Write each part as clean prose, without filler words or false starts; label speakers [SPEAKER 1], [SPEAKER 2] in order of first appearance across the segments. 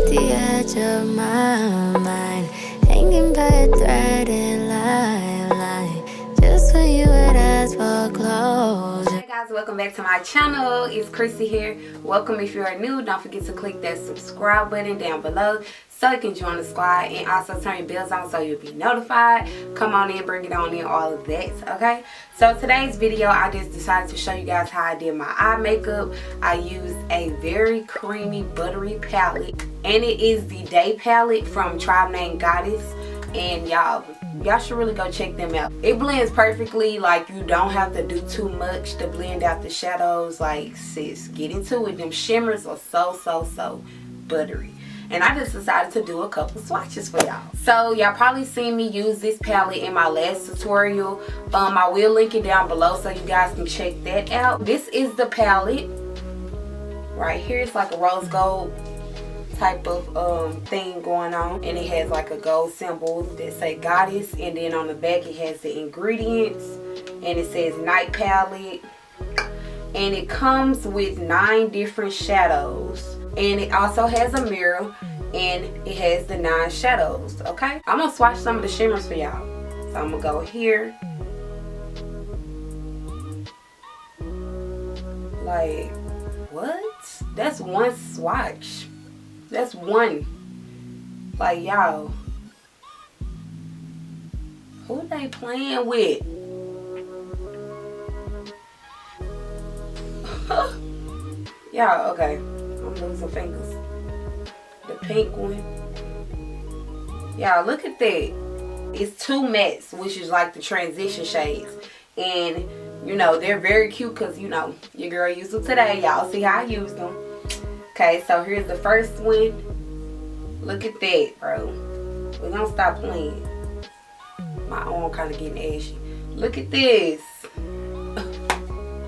[SPEAKER 1] the edge of my mind, hanging by a thread in lifeline, just when you would ask for closure.
[SPEAKER 2] Hey guys, welcome back to my channel. It's Chrissy here. Welcome if you are new. Don't forget to click that subscribe button down below so you can join the squad, and also turn your bells on so you'll be notified. Come on in, bring it on in, all of that, okay? So today's video, I just decided to show you guys how I did my eye makeup. I used a very creamy, buttery palette, and it is the Day palette from Tribe Named Goddess, and y'all should really go check them out. It blends perfectly. Like, you don't have to do too much to blend out the shadows. Like, sis, get into it. Them shimmers are so buttery. And I just decided to do a couple swatches for y'all. So y'all probably seen me use this palette in my last tutorial. I will link it down below so you guys can check that out. This is the palette right here. It's like a rose gold type of thing going on, and it has like a gold symbol that say Goddess, and then on the back it has the ingredients, and it says Night Palette, and it comes with 9 different shadows, and it also has a mirror, and it has the 9 shadows. Okay, I'm gonna swatch some of the shimmers for y'all. So I'm gonna go here. Like, what? That's one swatch. That's one. Like, y'all, who they playing with? Y'all, okay, I'm losing fingers. The pink one. Y'all, look at that. It's 2 mattes, which is like the transition shades. And, you know, they're very cute because, you know, your girl used them today. Y'all see how I used them. Okay, so here's the first one. Look at that, bro. We're gonna stop playing. My arm kind of getting ashy. Look at this.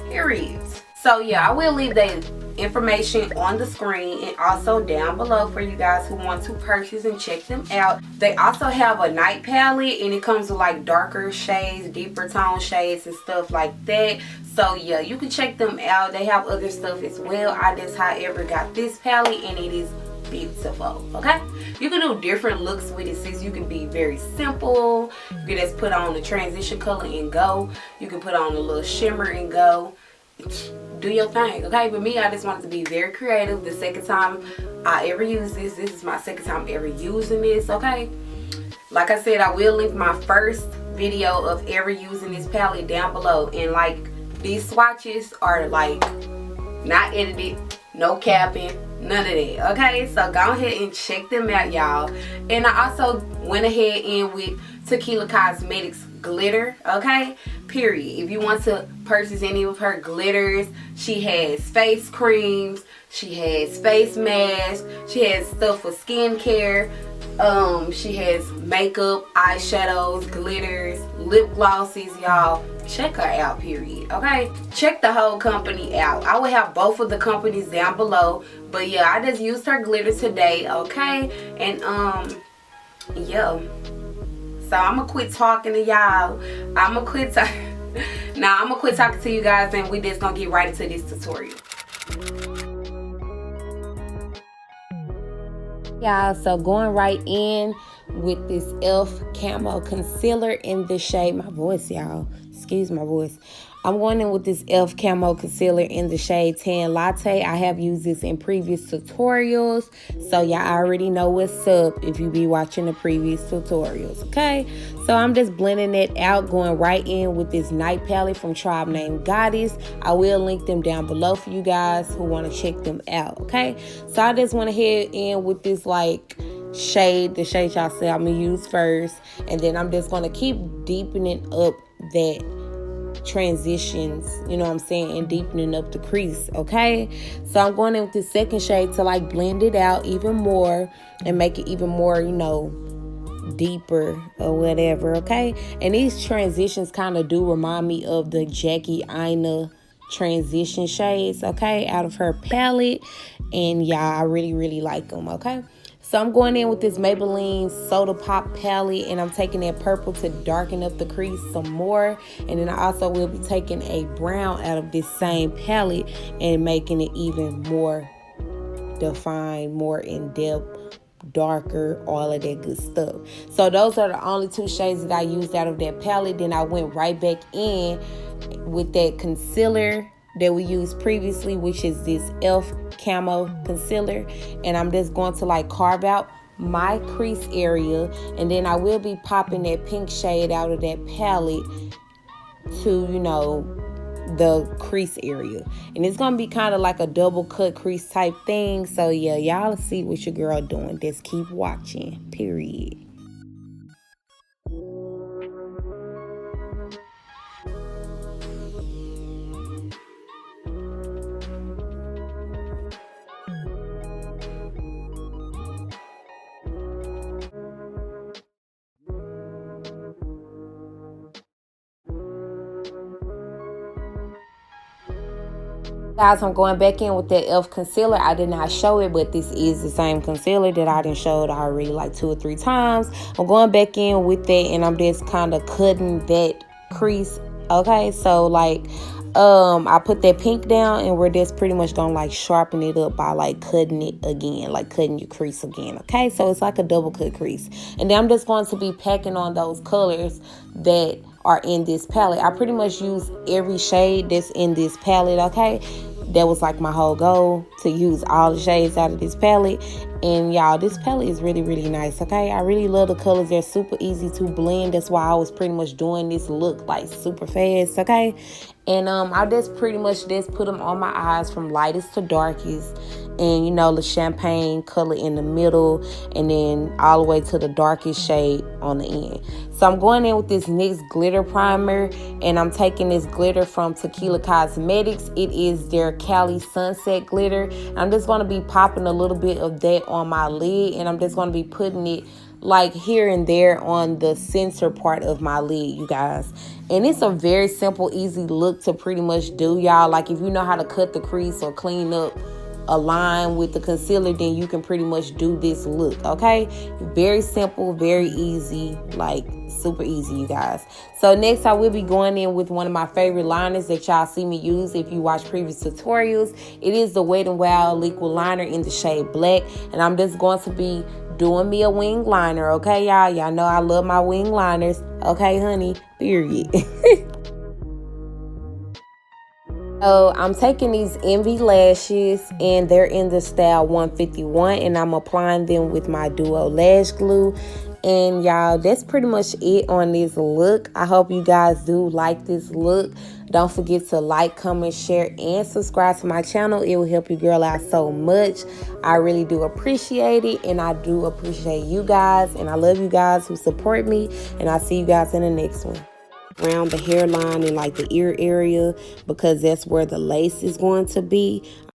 [SPEAKER 2] Here it is. So yeah, I will leave the information on the screen and also down below for you guys who want to purchase and check them out. They also have a night palette, and it comes with like darker shades, deeper tone shades and stuff like that. So yeah, you can check them out. They have other stuff as well. I just however got this palette, and it is beautiful. Okay, you can do different looks with it, sis. You can be very simple. You can just put on the transition color and go. You can put on a little shimmer and go. Do your thing, okay? But me, I just wanted to be very creative. The second time I ever use this is my second time ever using this, okay? Like I said, I will link my first video of ever using this palette down below. And like, these swatches are like not edited, no capping, none of that, okay? So go ahead and check them out, y'all. And I also went ahead and with Tequila Cosmetics glitter, okay, period. If you want to purchase any of her glitters, she has face creams, she has face masks, she has stuff for skincare, she has makeup, eyeshadows, glitters, lip glosses. Y'all check her out, period. Okay, check the whole company out. I will have both of the companies down below, but yeah, I just used her glitter today, okay? And yeah, so I'm gonna quit talking to y'all. I'm gonna quit talking to you guys, and we just gonna get right into this tutorial. Y'all, so going right in with this e.l.f. Camo Concealer in the shade, my voice, y'all, excuse my voice. I'm going in with this e.l.f. Camo Concealer in the shade Tan Latte. I have used this in previous tutorials, so y'all already know what's up if you be watching the previous tutorials, okay? So I'm just blending it out, going right in with this Night Palette from Tribe Named Goddess. I will link them down below for you guys who want to check them out, okay? So I just went ahead in with this like shade, the shade y'all see I'm gonna use first, and then I'm just gonna keep deepening up that transitions, you know what I'm saying, and deepening up the crease, okay? So I'm going in with the second shade to like blend it out even more and make it even more, you know, deeper or whatever, okay? And these transitions kind of do remind me of the Jackie Aina transition shades, okay, out of her palette, and y'all, I really like them, okay? So I'm going in with this Maybelline Soda Pop palette, and I'm taking that purple to darken up the crease some more. And then I also will be taking a brown out of this same palette and making it even more defined, more in depth, darker, all of that good stuff. So those are the only 2 shades that I used out of that palette. Then I went right back in with that concealer that we used previously, which is this e.l.f. Camo Concealer. And I'm just going to like carve out my crease area. And then I will be popping that pink shade out of that palette to, you know, the crease area. And it's gonna be kind of like a double cut crease type thing. So yeah, y'all see what your girl doing. Just keep watching, period. Guys, I'm going back in with that e.l.f. concealer. I did not show it, but this is the same concealer that I done showed already like 2 or 3 times. I'm going back in with that, and I'm just kind of cutting that crease. Okay, so like I put that pink down, and we're just pretty much gonna like sharpen it up by like cutting it again, like cutting your crease again. Okay, so it's like a double cut crease. And then I'm just going to be packing on those colors that are in this palette. I pretty much use every shade that's in this palette. Okay, that was like my whole goal, to use all the shades out of this palette. And y'all, this palette is really, really nice. Okay, I really love the colors. They're super easy to blend. That's why I was pretty much doing this look like super fast. Okay, and I just pretty much just put them on my eyes from lightest to darkest, and you know, the champagne color in the middle, and then all the way to the darkest shade on the end. So I'm going in with this NYX glitter primer, and I'm taking this glitter from Tequila Cosmetics. It is their Cali Sunset glitter. I'm just going to be popping a little bit of that on my lid, and I'm just going to be putting it like here and there on the center part of my lid, you guys. And it's a very simple, easy look to pretty much do, y'all. Like if you know how to cut the crease or clean up a line with the concealer, then you can pretty much do this look. Okay, very simple, very easy, like super easy, you guys. So next I will be going in with one of my favorite liners that y'all see me use if you watch previous tutorials. It is the Wet n Wild liquid liner in the shade black, and I'm just going to be doing me a wing liner. Okay, y'all know I love my wing liners. Okay, honey, period. So I'm taking these Envy lashes, and they're in the style 151, and I'm applying them with my Duo Lash Glue. And y'all, that's pretty much it on this look. I hope you guys do like this look. Don't forget to like, comment, share, and subscribe to my channel. It will help your girl out so much. I really do appreciate it, and I do appreciate you guys, and I love you guys who support me, and I'll see you guys in the next one. Around the hairline and like the ear area, because that's where the lace is going to be.